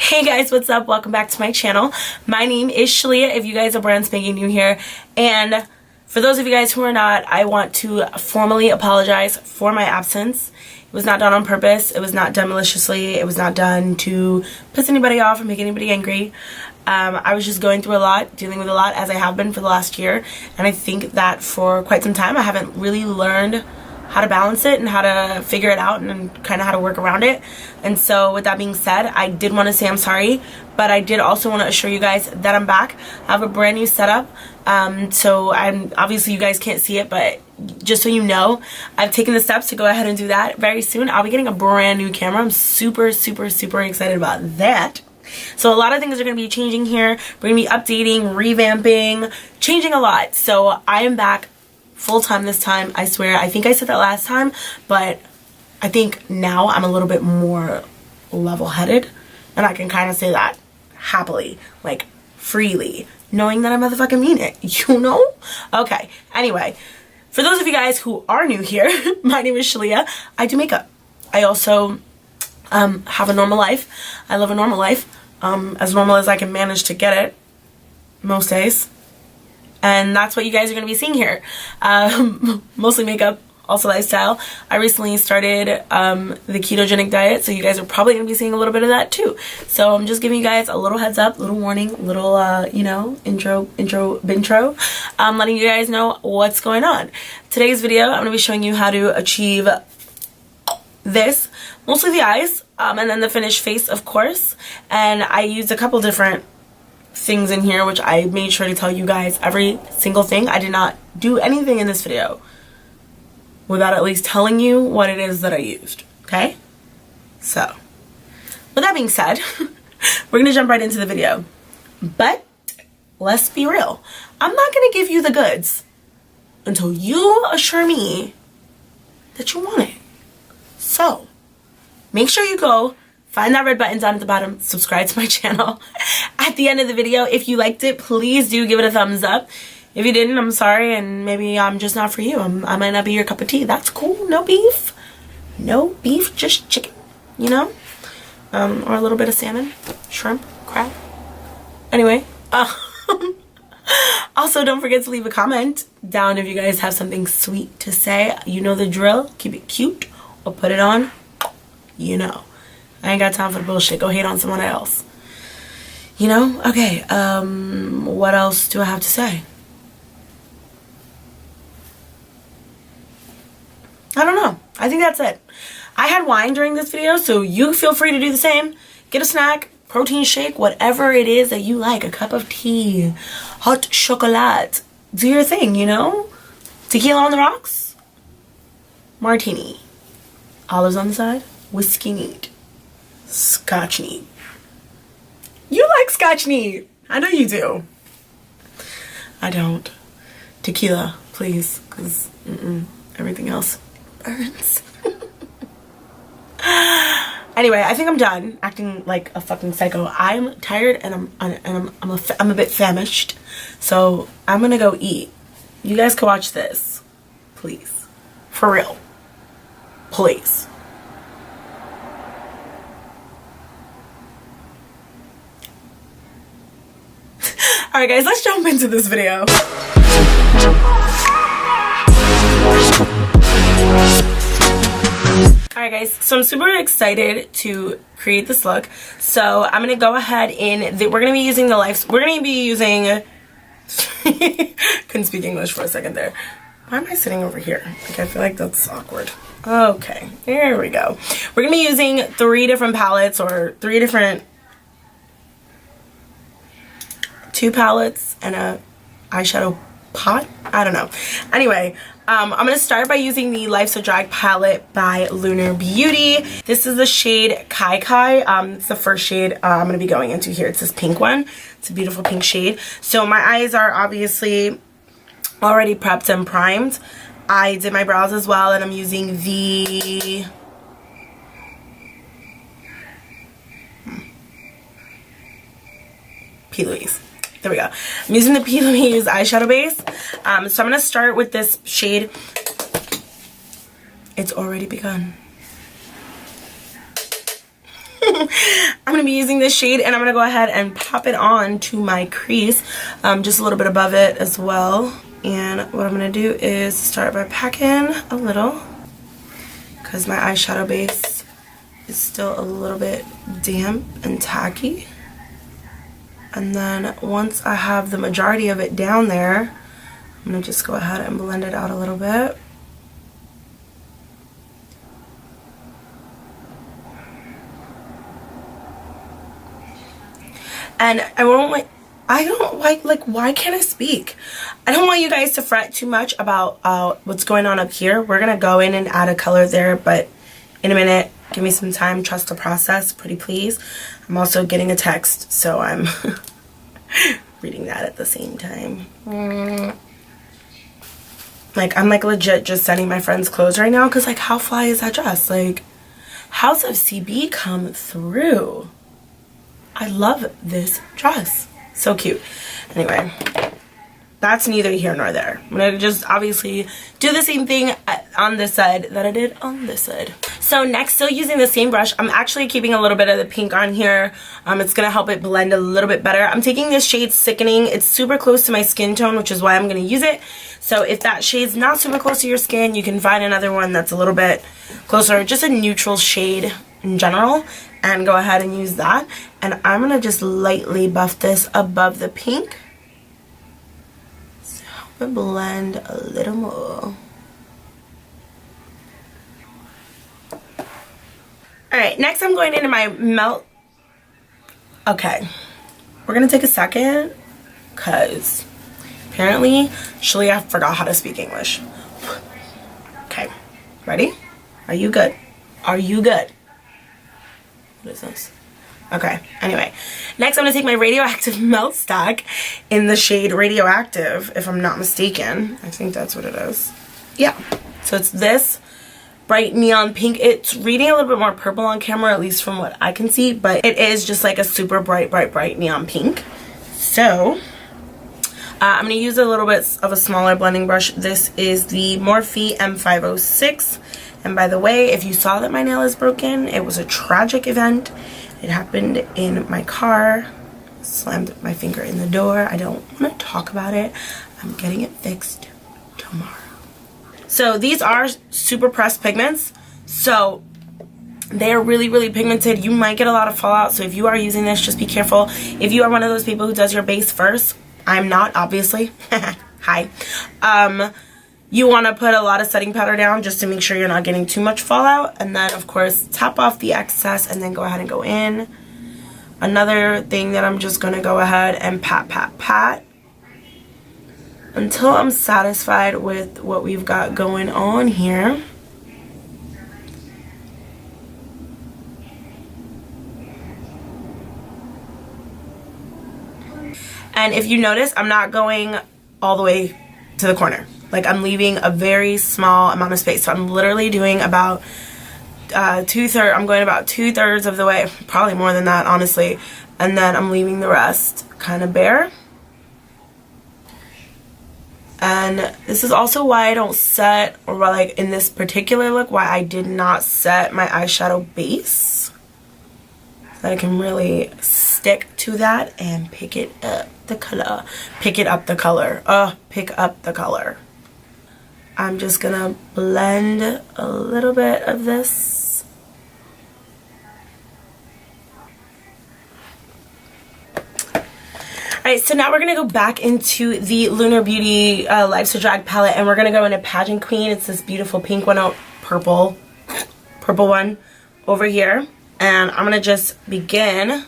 Hey guys, what's up? Welcome back to my channel. My name is Shalia if you guys are brand spanking new here, and for those of you guys who are not, I want to formally apologize for my absence. It was not done on purpose. It was not done maliciously. It was not done to piss anybody off or make anybody angry. I was just going through a lot, dealing with a lot, as I have been for the last year, and I think that for quite some time I haven't really learned how to balance it and how to figure it out and kind of how to work around it. And so with that being said, I did want to say I'm sorry, but I did also want to assure you guys that I'm back. I have a brand new setup, so I'm obviously you guys can't see it, but just so you know, I've taken the steps to go ahead and do that very soon. I'll be getting a brand new camera. I'm super excited about that. So a lot of things are going to be changing here. We're going to be updating, revamping, changing a lot. So I am back full-time this time, I swear. I think I said that last time, but I think now I'm a little bit more level-headed, and I can kind of say that happily, like freely, knowing that I motherfucking mean it, you know? Okay, anyway, for those of you guys who are new here, my name is Shalia. I do makeup. I also have a normal life. I live a normal life, as normal as I can manage to get it most days. And that's what you guys are going to be seeing here. Mostly makeup, also lifestyle. I recently started the ketogenic diet, so you guys are probably going to be seeing a little bit of that too. So I'm just giving you guys a little heads up, little warning, little, you know, intro, letting you guys know what's going on. Today's video, I'm going to be showing you how to achieve this, mostly the eyes, and then the finished face, of course. And I used a couple different things in here, which I made sure to tell you guys every single thing. I did not do anything in this video without at least telling you what it is that I used, okay? So, with that being said, we're gonna jump right into the video. But let's be real, I'm not gonna give you the goods until you assure me that you want it. So, make sure you go find that red button down at the bottom, subscribe to my channel. At the end of the video, if you liked it, please do give it a thumbs up. If you didn't, I'm sorry, and maybe I'm just not for you. I might not be your cup of tea. That's cool. No beef. No beef, just chicken, you know? Or a little bit of salmon, shrimp, crab. Anyway, also don't forget to leave a comment down if you guys have something sweet to say. You know the drill. Keep it cute or put it on, you know. I ain't got time for the bullshit. Go hate on someone else. You know? Okay, what else do I have to say? I don't know. I think that's it. I had wine during this video, so you feel free to do the same. Get a snack, protein shake, whatever it is that you like. A cup of tea, hot chocolate. Do your thing, you know? Tequila on the rocks, martini, olives on the side, whiskey neat, scotch neat. You like scotch neat. I know you do. I don't. Tequila, please, because everything else burns. Anyway, I think I'm done acting like a fucking psycho. I'm tired and I'm a bit famished, so I'm gonna go eat. You guys can watch this, please, for real, please. Alright guys, let's jump into this video. Alright guys, so I'm super excited to create this look. So I'm going to go ahead and we're going to be using couldn't speak English for a second there. Why am I sitting over here? Like, I feel like that's awkward. Okay, there we go. We're going to be using 3 different palettes, or 2 palettes and a eyeshadow pot. I don't know. Anyway, I'm going to start by using the Life's a Drag palette by Lunar Beauty. This is the shade Kai Kai. It's the first shade I'm going to be going into here. It's this pink one. It's a beautiful pink shade. So my eyes are obviously already prepped and primed. I did my brows as well, and I'm using the P. Louise. There we go. I'm using the P. Louise eyeshadow base. So I'm going to start with this shade. It's already begun. I'm going to be using this shade, and I'm going to go ahead and pop it on to my crease, just a little bit above it as well. And what I'm going to do is start by packing a little, because my eyeshadow base is still a little bit damp and tacky. And then once I have the majority of it down there, I'm going to just go ahead and blend it out a little bit. And I don't like, why can't I speak? I don't want you guys to fret too much about what's going on up here. We're going to go in and add a color there, but in a minute. Give me some time, trust the process, pretty please. I'm also getting a text, so I'm reading that at the same time. Like, I'm like legit just sending my friends clothes right now, because like, how fly is that dress? Like, House of CB come through. I love this dress. So cute. Anyway, that's neither here nor there. I'm going to just obviously do the same thing on this side that I did on this side. So next, still using the same brush, I'm actually keeping a little bit of the pink on here. It's going to help it blend a little bit better. I'm taking this shade Sickening. It's super close to my skin tone, which is why I'm going to use it. So if that shade's not super close to your skin, you can find another one that's a little bit closer, just a neutral shade in general, and go ahead and use that. And I'm going to just lightly buff this above the pink. So help it blend a little more. Alright, next I'm going into my melt. Okay, we're going to take a second, because apparently Shalia forgot how to speak English. Okay, ready? Are you good? Are you good? What is this? Okay, anyway. Next I'm going to take my Radioactive Melt Stack in the shade Radioactive, if I'm not mistaken. I think that's what it is. Yeah, so it's this bright neon pink. It's reading a little bit more purple on camera, at least from what I can see, but it is just like a super bright neon pink. So I'm going to use a little bit of a smaller blending brush. This is the Morphe M506. And by the way, if you saw that my nail is broken, it was a tragic event. It happened in my car. Slammed my finger in the door. I don't want to talk about it. I'm getting it fixed tomorrow. So these are super pressed pigments, so they are really pigmented. You might get a lot of fallout, so if you are using this, just be careful. If you are one of those people who does your base first, I'm not, obviously. Hi. You want to put a lot of setting powder down just to make sure you're not getting too much fallout, and then of course top off the excess and then go ahead and go in. Another thing that I'm just going to go ahead and pat until I'm satisfied with what we've got going on here. And if you notice, I'm not going all the way to the corner. Like, I'm leaving a very small amount of space. So I'm literally doing about I'm going about 2/3 of the way, probably more than that, honestly. And then I'm leaving the rest kind of bare. And this is also why I don't set, or why, like in this particular look, why I did not set my eyeshadow base. So that I can really stick to that and pick it up the color. Pick up the color. I'm just gonna blend a little bit of this. Alright, so now we're going to go back into the Lunar Beauty Life's a Drag palette, and we're going to go into Pageant Queen. It's this beautiful pink one, purple one over here. And I'm going to just begin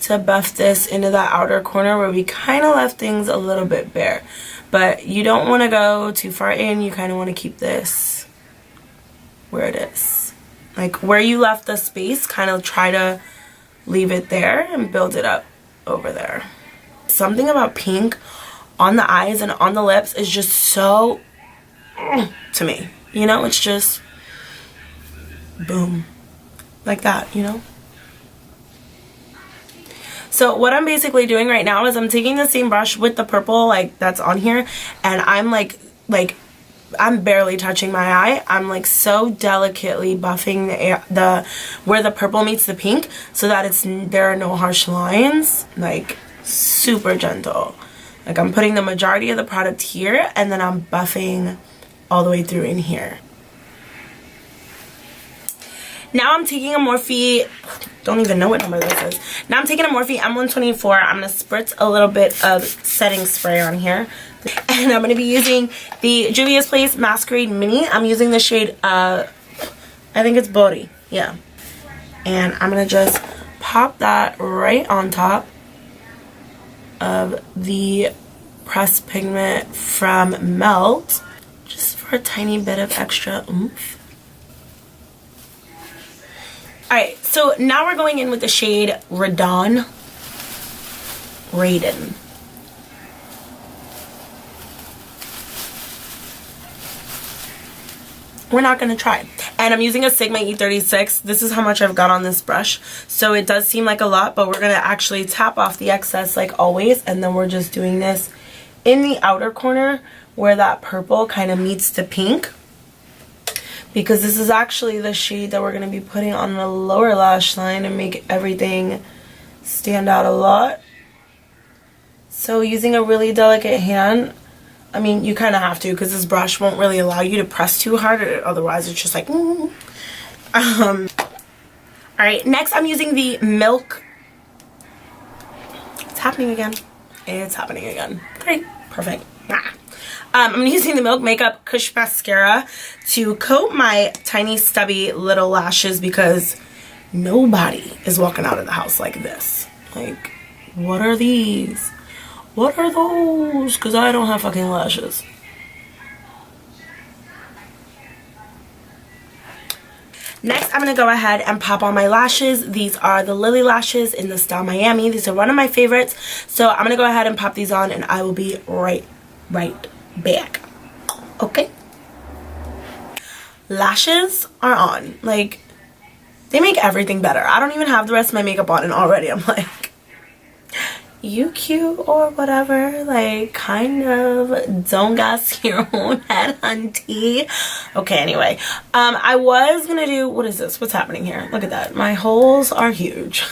to buff this into that outer corner where we kind of left things a little bit bare. But you don't want to go too far in. You kind of want to keep this where it is. Like where you left the space, kind of try to leave it there and build it up over there. Something about pink on the eyes and on the lips is just so to me, you know, it's just boom, like that, you know. So what I'm basically doing right now is I'm taking the same brush with the purple like that's on here, and I'm like I'm barely touching my eye. I'm like so delicately buffing the where the purple meets the pink so that there are no harsh lines. Like super gentle. Like I'm putting the majority of the product here and then I'm buffing all the way through in here. Now I'm taking a Morphe, don't even know what number this is. Now I'm taking a Morphe M124. I'm going to spritz a little bit of setting spray on here. And I'm going to be using the Juvia's Place Masquerade Mini. I'm using the shade, I think it's Body. Yeah. And I'm going to just pop that right on top of the pressed pigment from Melt. Just for a tiny bit of extra oomph. Alright, so now we're going in with the shade Raiden. We're not going to try. And I'm using a Sigma E36. This is how much I've got on this brush. So it does seem like a lot, but we're going to actually tap off the excess like always. And then we're just doing this in the outer corner where that purple kind of meets the pink. Because this is actually the shade that we're going to be putting on the lower lash line and make everything stand out a lot. So using a really delicate hand, I mean, you kind of have to because this brush won't really allow you to press too hard. Otherwise, it's just like... Alright, next I'm using the Milk... It's happening again. It's happening again. Great. Perfect. I'm using the Milk Makeup Kush Mascara to coat my tiny stubby little lashes because nobody is walking out of the house like this. Like, what are these? What are those? Because I don't have fucking lashes. Next, I'm going to go ahead and pop on my lashes. These are the Lily lashes in the style Miami. These are one of my favorites. So I'm going to go ahead and pop these on and I will be right back. Okay? Lashes are on. Like, they make everything better. I don't even have the rest of my makeup on and already I'm like, you cute or whatever. Like, kind of don't gas your own head, hunty. Okay, anyway. I was gonna do, what is this? What's happening here? Look at that. My holes are huge.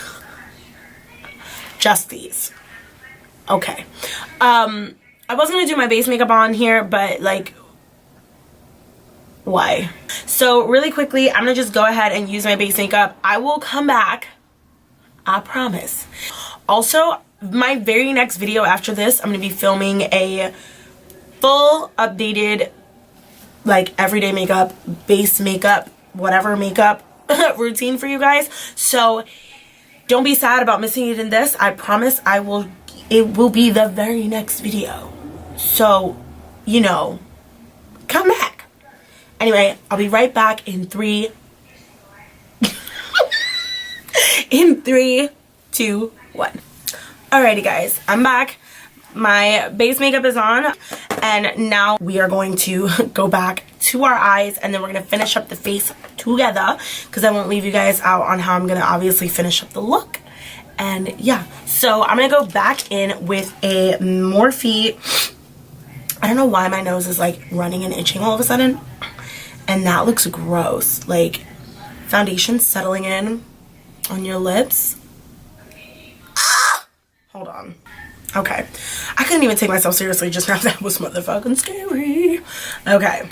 Just these. Okay. I was going to do my base makeup on here, but like, why? So really quickly, I'm going to just go ahead and use my base makeup. I will come back. I promise. Also, my very next video after this, I'm going to be filming a full updated, like everyday makeup, base makeup, whatever makeup routine for you guys. So don't be sad about missing it in this. I promise it will be the very next video. So, you know, come back. Anyway, I'll be right back in 3, 2, 1. Alrighty guys, I'm back. My base makeup is on and now we are going to go back to our eyes and then we're going to finish up the face together because I won't leave you guys out on how I'm going to obviously finish up the look. And yeah, so I'm going to go back in with a Morphe. I don't know why my nose is like running and itching all of a sudden. And that looks gross. Like foundation settling in on your lips. Ah! Hold on. Okay. I couldn't even take myself seriously just now. That was motherfucking scary. Okay.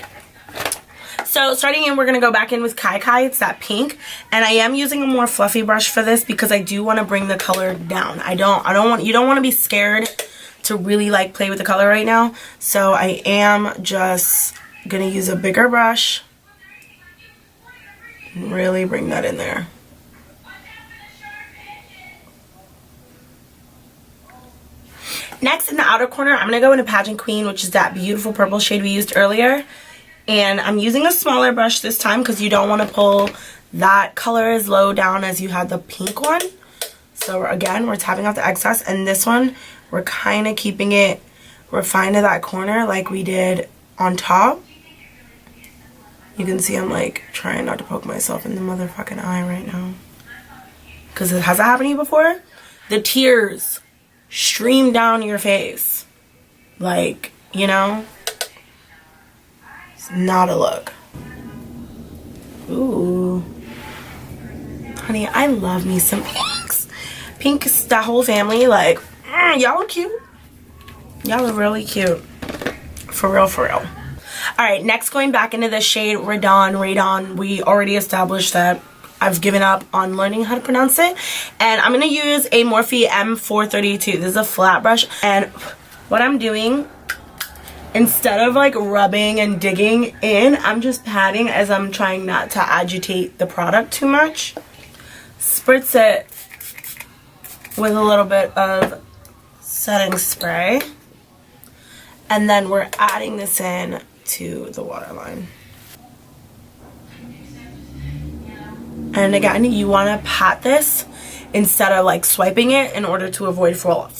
So starting in, we're going to go back in with Kai Kai. It's that pink. And I am using a more fluffy brush for this because I do want to bring the color down. You don't want to be scared to really like play with the color right now. So I am just going to use a bigger brush and really bring that in there. Next, in the outer corner, I'm going to go into Pageant Queen, which is that beautiful purple shade we used earlier. And I'm using a smaller brush this time because you don't want to pull that color as low down as you had the pink one. So again, we're tapping out the excess. And this one, we're kind of keeping it refined to that corner like we did on top. You can see I'm like trying not to poke myself in the motherfucking eye right now. Because has that happened to you before? The tears stream down your face. Like, you know? It's not a look. Ooh. Honey, I love me some pinks. Pink's that whole family, like, y'all are cute. Y'all are really cute. For real, for real. Alright, next going back into the shade Radon. We already established that I've given up on learning how to pronounce it. And I'm going to use a Morphe M432. This is a flat brush. And what I'm doing, instead of like rubbing and digging in, I'm just patting as I'm trying not to agitate the product too much. Spritz it with a little bit of setting spray. And then we're adding this in to the waterline. And again, you want to pat this instead of like swiping it in order to avoid fallout.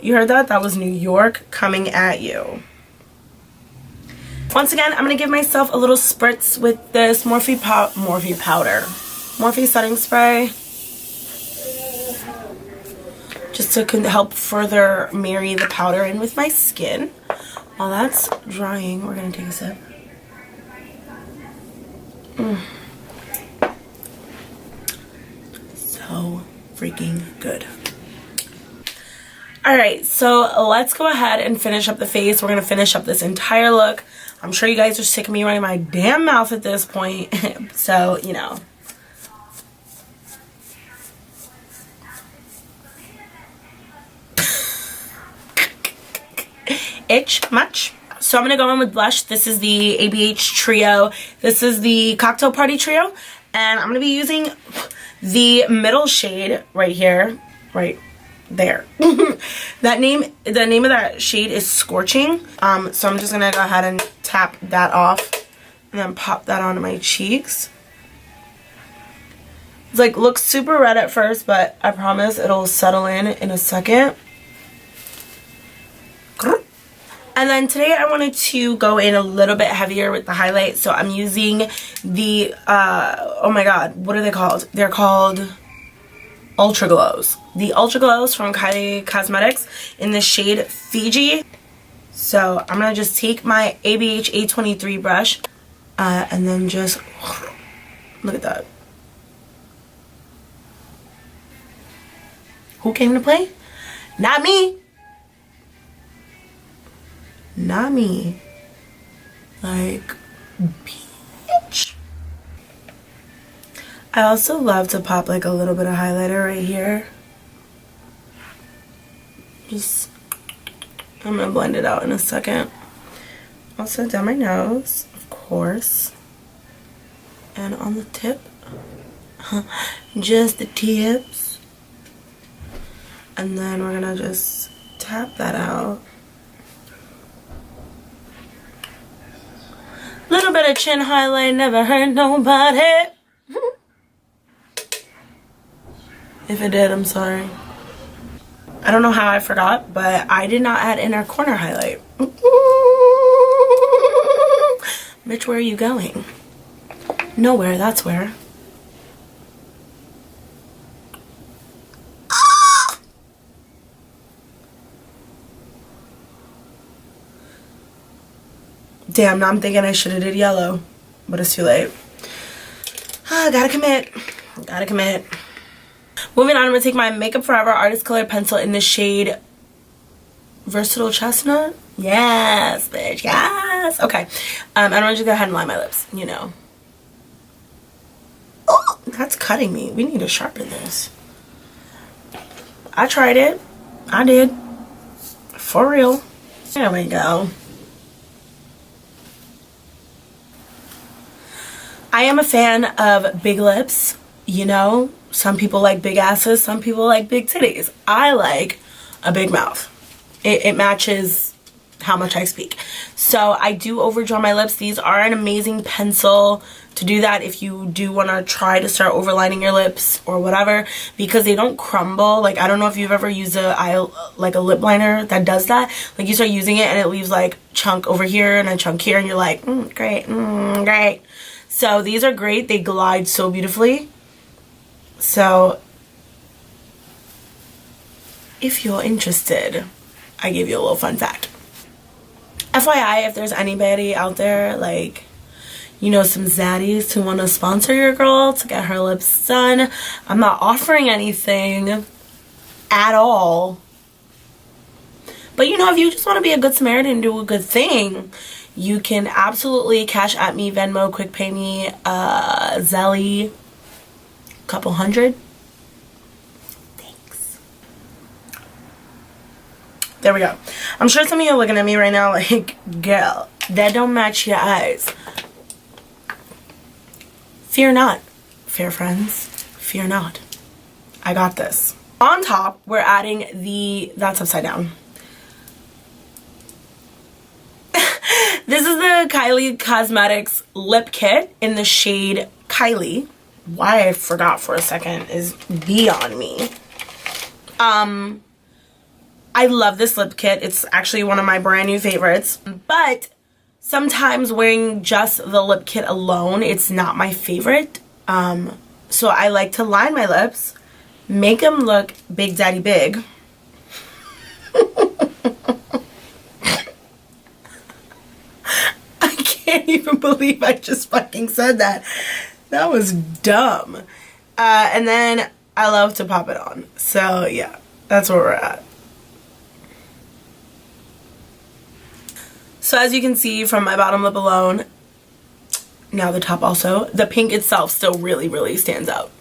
You heard that? That was New York coming at you. Once again, I'm going to give myself a little spritz with this Morphe powder. Morphe setting spray. Just to help further marry the powder in with my skin. While that's drying, we're going to take a sip. So freaking good. Alright, so let's go ahead and finish up the face. We're going to finish up this entire look. I'm sure you guys are sick of me running my damn mouth at this point. So, you know. Itch much. So I'm going to go in with blush. This is the ABH Trio. This is the Cocktail Party Trio. And I'm going to be using the middle shade right here. Right there. The name of that shade is Scorching. So I'm just going to go ahead and tap that off. And then pop that onto my cheeks. It's like, looks super red at first, but I promise it'll settle in a second. And then today I wanted to go in a little bit heavier with the highlight. So I'm using the, oh my god, what are they called? They're called Ultra Glows. The Ultra Glows from Kylie Cosmetics in the shade Fiji. So I'm going to just take my ABH A23 brush and then just, look at that. Who came to play? Not me. Not me. Like, bitch. I also love to pop like a little bit of highlighter right here. Just, I'm gonna blend it out in a second. Also down my nose, of course. And on the tip. Just the tips. And then we're gonna just tap that out. Little bit of chin highlight, never hurt nobody. If it did, I'm sorry. I don't know how I forgot, but I did not add inner corner highlight. Bitch, where are you going? Nowhere, that's where. Damn, now I'm thinking I should have did yellow, but it's too late. Gotta commit. Gotta commit. Moving on, I'm gonna take my Makeup Forever Artist Color Pencil in the shade Versatile Chestnut. Yes, bitch, yes. Okay, and I'm gonna just go ahead and line my lips, you know. Oh, that's cutting me. We need to sharpen this. I tried it. I did. For real. There we go. I am a fan of big lips, you know. Some people like big asses, some people like big titties. I like a big mouth. It matches how much I speak. So I do overdraw my lips. These are an amazing pencil to do that if you do want to try to start overlining your lips or whatever, because they don't crumble. Like, I don't know if you've ever used like a lip liner that does that. Like, you start using it and it leaves like chunk over here and a chunk here and you're like, great, great. So these are great. They glide so beautifully. So if you're interested, I gave you a little fun fact. FYI, if there's anybody out there, like, you know, some zaddies who want to sponsor your girl to get her lips done, I'm not offering anything at all. But, you know, if you just want to be a good Samaritan and do a good thing, you can absolutely cash at me, Venmo, quick pay me, Zelly, couple hundred. Thanks. There we go. I'm sure some of you are looking at me right now like, girl, that don't match your eyes. Fear not, fair friends. Fear not. I got this. On top, we're adding that's upside down. This is the Kylie Cosmetics lip kit in the shade Kylie. Why I forgot for a second is beyond me. I love this lip kit. It's actually one of my brand new favorites. But sometimes wearing just the lip kit alone, it's not my favorite. So I like to line my lips, make them look big daddy big. I can't even believe I just fucking said that. That was dumb. And then I love to pop it on. So yeah, that's where we're at. So as you can see from my bottom lip alone, now the top also, the pink itself still really, really stands out.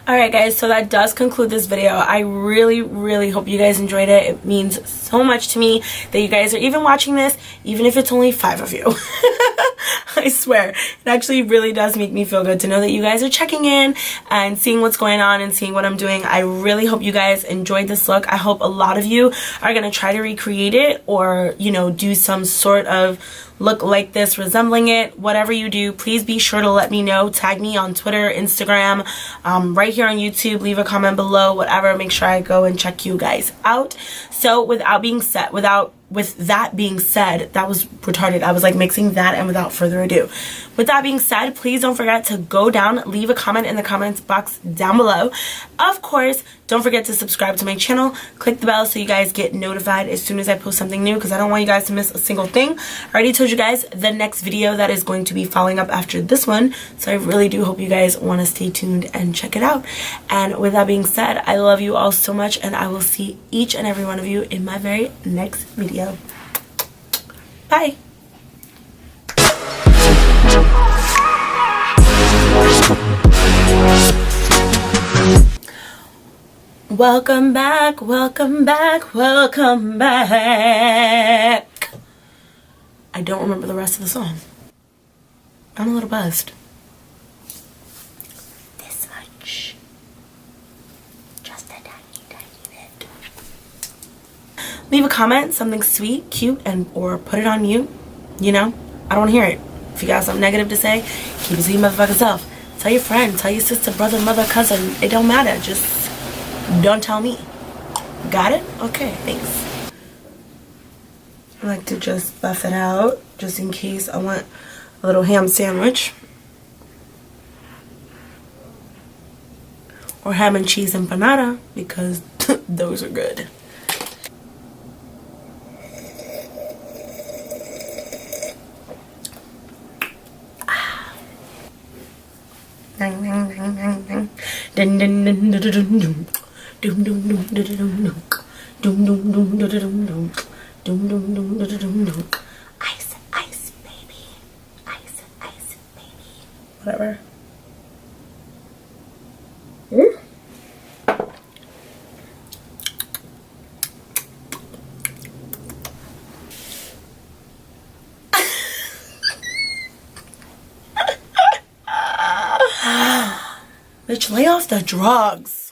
Alright guys, so that does conclude this video. I really, really hope you guys enjoyed it. It means so much to me that you guys are even watching this, even if it's only 5 of you. I swear, it actually really does make me feel good to know that you guys are checking in and seeing what's going on and seeing what I'm doing. I really hope you guys enjoyed this look. I hope a lot of you are going to try to recreate it or, you know, do some sort of look like this, resembling it. Whatever you do, please be sure to let me know. Tag me on Twitter, Instagram, right here on YouTube. Leave a comment below, whatever. Make sure I go and check you guys out. So with that being said, that was retarded. I was like mixing that and without further ado. With that being said, please don't forget to go down, leave a comment in the comments box down below. Of course, don't forget to subscribe to my channel. Click the bell so you guys get notified as soon as I post something new because I don't want you guys to miss a single thing. I already told you guys the next video that is going to be following up after this one. So I really do hope you guys want to stay tuned and check it out. And with that being said, I love you all so much and I will see each and every one of you in my very next video. Bye. Welcome back, welcome back, welcome back. I don't remember the rest of the song. I'm a little buzzed. This much. Just a tiny, tiny bit. Leave a comment, something sweet, cute, or put it on mute. You know, I don't want to hear it. If you got something negative to say, keep it to your motherfucking self. Tell your friend, tell your sister, brother, mother, cousin. It don't matter. Just don't tell me. Got it? Okay, thanks. I like to just buff it out just in case I want a little ham sandwich. Or ham and cheese empanada because those are good. Ice, ice, baby. Ice, ice, baby. Whatever. Bitch, lay off the drugs.